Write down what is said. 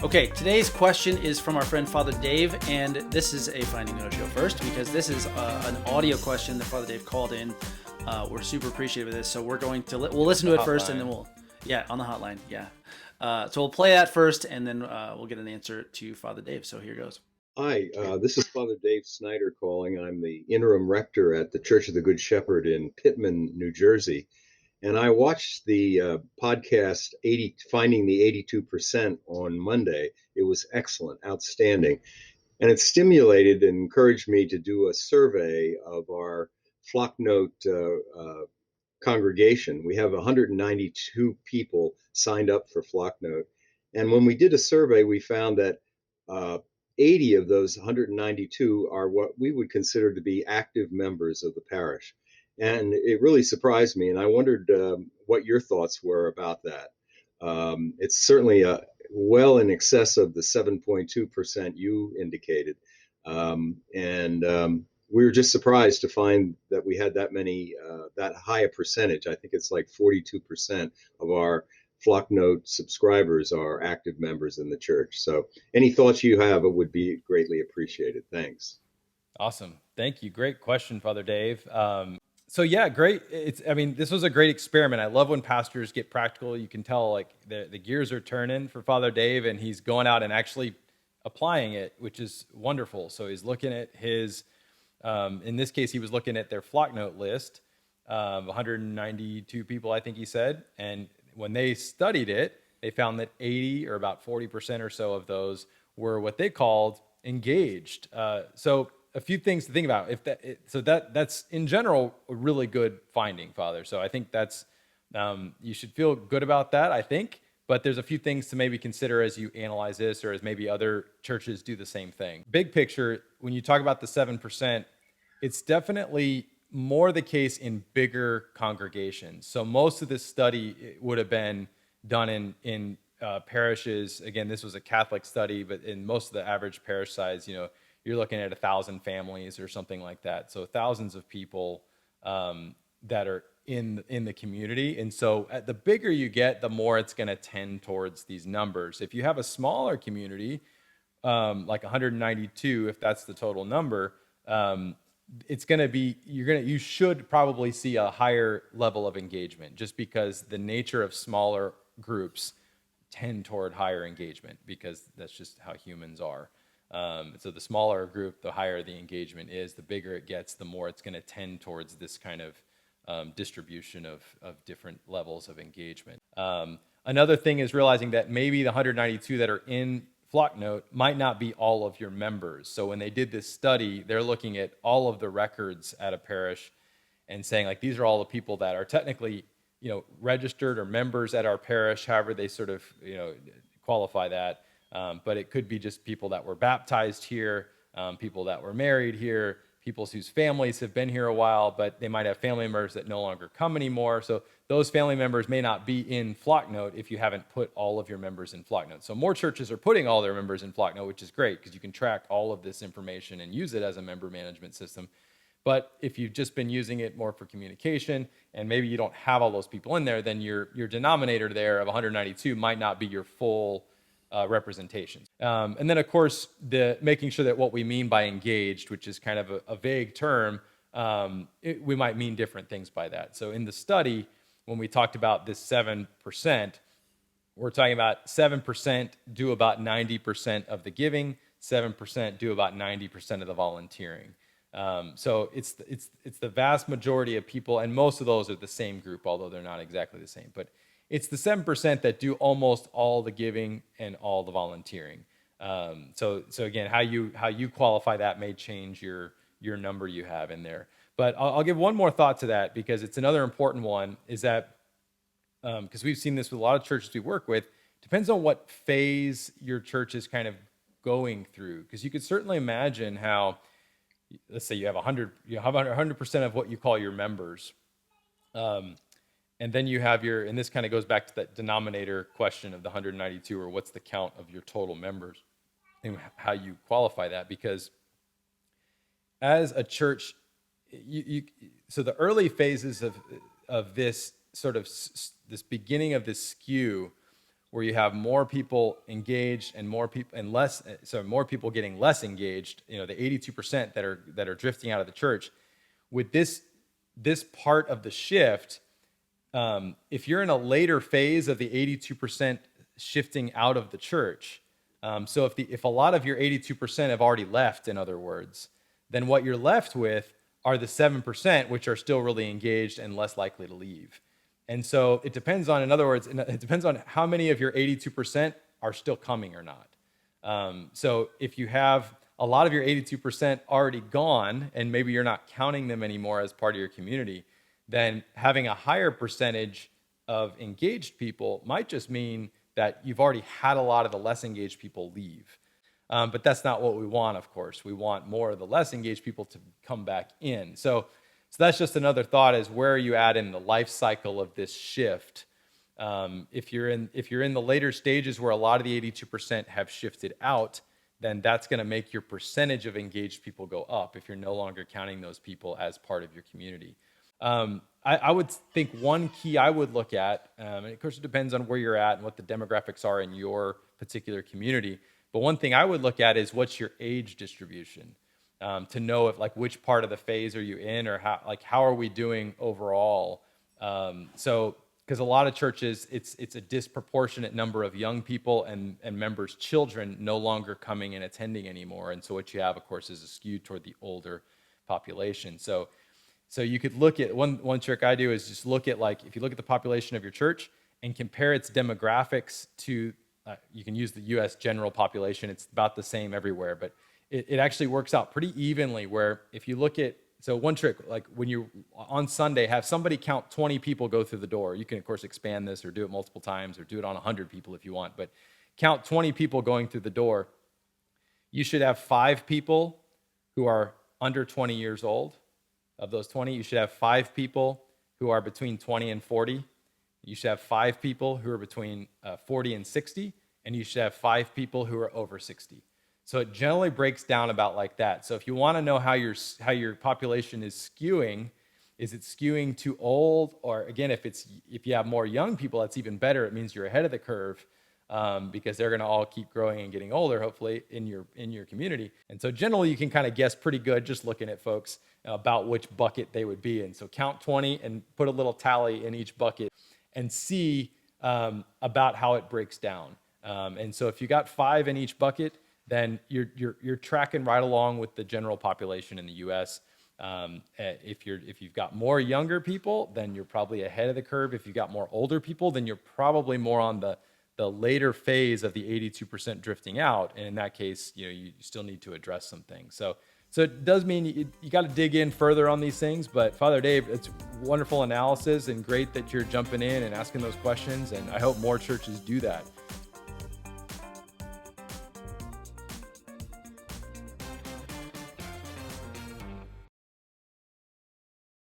Okay, today's question is from our friend Father Dave, and this is a Finding Nemo show first because this is an audio question that Father Dave called in. We're super appreciative of this, so we're going to we'll listen to it first, and then on the hotline, so we'll play that first, and then we'll get an answer to Father Dave. So here goes. Hi, this is Father Dave Snyder calling. I'm the interim rector at the Church of the Good Shepherd in Pittman, New Jersey. And I watched the podcast Finding the 82% on Monday. It was excellent, outstanding. And it stimulated and encouraged me to do a survey of our Flocknote congregation. We have 192 people signed up for Flocknote. And when we did a survey, we found that 80 of those 192 are what we would consider to be active members of the parish. And it really surprised me. And I wondered what your thoughts were about that. It's certainly well in excess of the 7.2% you indicated. We were just surprised to find that we had that high a percentage. I think it's like 42% of our Flocknote subscribers are active members in the church. So any thoughts you have, it would be greatly appreciated. Thanks. Awesome. Thank you. Great question, Father Dave. Great. This was a great experiment. I love when pastors get practical. You can tell like the gears are turning for Father Dave, and he's going out and actually applying it, which is wonderful. So he's looking at his, in this case, he was looking at their Flocknote list, 192 people, I think he said. And when they studied it, they found that 80 or about 40% or so of those were what they called engaged. So a few things to think about. That's in general a really good finding, Father. So I think that's you should feel good about that, I think. But there's a few things to maybe consider as you analyze this, or as maybe other churches do the same thing. Big picture, when you talk about the 7%, it's definitely more the case in bigger congregations. So most of this study would have been done in parishes. Again, this was a Catholic study, but in most of the average parish size, you're looking at 1,000 families or something like that. So thousands of people that are in the community. And so the bigger you get, the more it's going to tend towards these numbers. If you have a smaller community, like 192, if that's the total number, it's going to be, you should probably see a higher level of engagement, just because the nature of smaller groups tend toward higher engagement, because that's just how humans are. So the smaller a group, the higher the engagement is. The bigger it gets, the more it's going to tend towards this kind of distribution of different levels of engagement. Another thing is realizing that maybe the 192 that are in Flocknote might not be all of your members. So when they did this study, they're looking at all of the records at a parish and saying, like, these are all the people that are technically, registered or members at our parish, however they sort of, qualify that. But it could be just people that were baptized here, people that were married here, people whose families have been here a while, but they might have family members that no longer come anymore. So those family members may not be in Flocknote if you haven't put all of your members in Flocknote. So more churches are putting all their members in Flocknote, which is great because you can track all of this information and use it as a member management system. But if you've just been using it more for communication and maybe you don't have all those people in there, then your denominator there of 192 might not be your full representations. And then, of course, making sure that what we mean by engaged, which is kind of a vague term, we might mean different things by that. So in the study, when we talked about this 7%, we're talking about 7% do about 90% of the giving, 7% do about 90% of the volunteering. So it's the vast majority of people, and most of those are the same group, although they're not exactly the same. But it's the 7% that do almost all the giving and all the volunteering. So again, how you qualify that may change your number you have in there. But I'll give one more thought to that, because it's another important one, is that because we've seen this with a lot of churches we work with, depends on what phase your church is kind of going through. Because you could certainly imagine how, let's say you have 100% of what you call your members. And then you have and this kind of goes back to that denominator question of the 192, or what's the count of your total members, and how you qualify that. Because as a church, so the early phases of this sort of this beginning of this skew where you have more people engaged and more people and less, so more people getting less engaged, the 82% that are drifting out of the church. With this part of the shift, if you're in a later phase of the 82% shifting out of the church, so if a lot of your 82% have already left, in other words, then what you're left with are the 7%, which are still really engaged and less likely to leave. And so it depends on, in other words, it depends on how many of your 82% are still coming or not. So if you have a lot of your 82% already gone, and maybe you're not counting them anymore as part of your community, then having a higher percentage of engaged people might just mean that you've already had a lot of the less engaged people leave. But that's not what we want, of course. We want more of the less engaged people to come back in. So that's just another thought, is where are you at in the life cycle of this shift? If you're in the later stages where a lot of the 82% have shifted out, then that's going to make your percentage of engaged people go up if you're no longer counting those people as part of your community. I would think one key I would look at, and of course it depends on where you're at and what the demographics are in your particular community, but one thing I would look at is what's your age distribution, to know if which part of the phase are you in, or how are we doing overall. Because a lot of churches, it's a disproportionate number of young people and members' children no longer coming and attending anymore. And so what you have, of course, is a skew toward the older population. So you could look at, one trick I do is just look at, if you look at the population of your church and compare its demographics to, you can use the U.S. general population. It's about the same everywhere, but it actually works out pretty evenly, where if you look at, so one trick, when you on Sunday, have somebody count 20 people go through the door. You can, of course, expand this or do it multiple times or do it on 100 people if you want, but count 20 people going through the door. You should have 5 people who are under 20 years old. Of those 20, you should have 5 people who are between 20 and 40. You should have 5 people who are between 40 and 60, and you should have 5 people who are over 60. So it generally breaks down about like that. So if you want to know how your population is skewing, is it skewing too old? Or again, if you have more young people, that's even better. It means you're ahead of the curve, because they're going to all keep growing and getting older, hopefully, in your community. And so generally, you can kind of guess pretty good just looking at folks about which bucket they would be in. So count 20 and put a little tally in each bucket and see about how it breaks down. And so if you got 5 in each bucket, then you're tracking right along with the general population in the U.S. If you've got more younger people, then you're probably ahead of the curve. If you've got more older people, then you're probably more on the later phase of the 82% drifting out. And in that case, you still need to address some things. So it does mean you got to dig in further on these things. But Father Dave, it's wonderful analysis and great that you're jumping in and asking those questions. And I hope more churches do that.